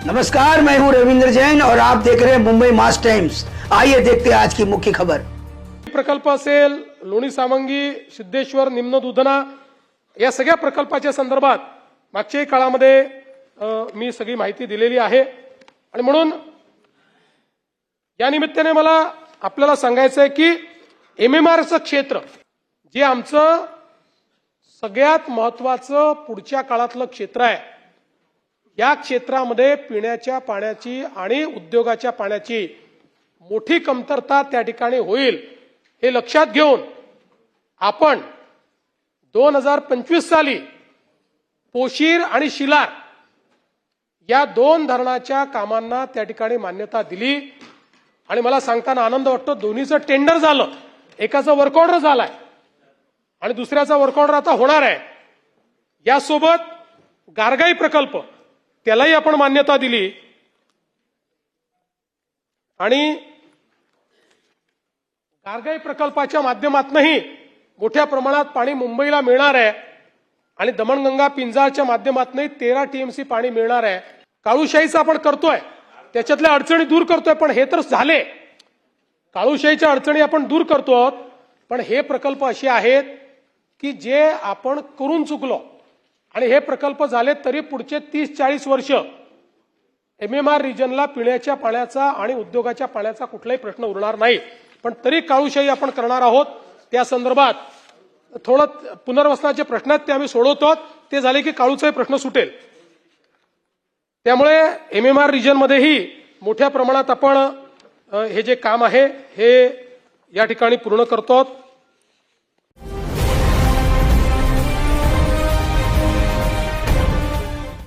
नमस्कार, मैं हूं रविंद्र जैन और आप देख रहे हैं मुंबई मास टाइम्स। आइए देखते हैं आज की मुख्य खबर। प्रकल्प असेल, लोणी सावंगी, सिद्धेश्वर, निम्न दुधना या सगळ्या प्रकल्पाच्या संदर्भात मागच्याही काळामध्ये मी सगळी माहिती दिलेली आहे आणि म्हणून या निमित्ताने मला आपल्याला सांगायचं आहे की एमएमआरचं क्षेत्र जे आमचं सगळ्यात महत्त्वाचं पुढच्या काळातलं क्षेत्र आहे, या क्षेत्रामध्ये पिण्याच्या पाण्याची आणि उद्योगाच्या पाण्याची मोठी कमतरता त्या ठिकाणी होईल हे लक्षात घेऊन आपण 2025 साली पोशीर आणि शिलार या दोन धरणाच्या कामांना त्या ठिकाणी मान्यता दिली आणि मला सांगताना आनंद वाटतो दोन्हीचं टेंडर झालं, एकाचं वर्क ऑर्डर झालाय आणि दुसऱ्याचा वर्क ऑर्डर आता होणार आहे। यासोबत गारगाई प्रकल्प त्यालाही आपण मान्यता दिली आणि गारगाई प्रकल्पाच्या माध्यमातूनही मोठ्या प्रमाणात पाणी मुंबईला मिळणार आहे आणि दमणगंगा पिंजाळच्या माध्यमातूनही 13 टीएमसी पाणी मिळणार आहे। काळूशाहीचं आपण करतोय, त्याच्यातल्या अडचणी दूर करतोय, पण हे तर झाले, काळूशाहीच्या अडचणी आपण दूर करतो, पण हे प्रकल्प असे आहेत की जे आपण करून चुकलो आणि हे प्रकल्प झाले तरी पुढचे 30-40 वर्ष एमएमआर रिजनला पिण्याच्या पाण्याचा आणि उद्योगाच्या पाण्याचा कुठलाही प्रश्न उरणार नाही। पण तरी काळूशाही आपण करणार आहोत। त्या संदर्भात थोडं पुनर्वसनाचे प्रश्न आहेत ते आम्ही सोडवतो, ते झाले की काळूचाही प्रश्न सुटेल। त्यामुळे एमएमआर रिजन मध्येही मोठ्या प्रमाणात आपण हे जे काम आहे हे या ठिकाणी पूर्ण करतो।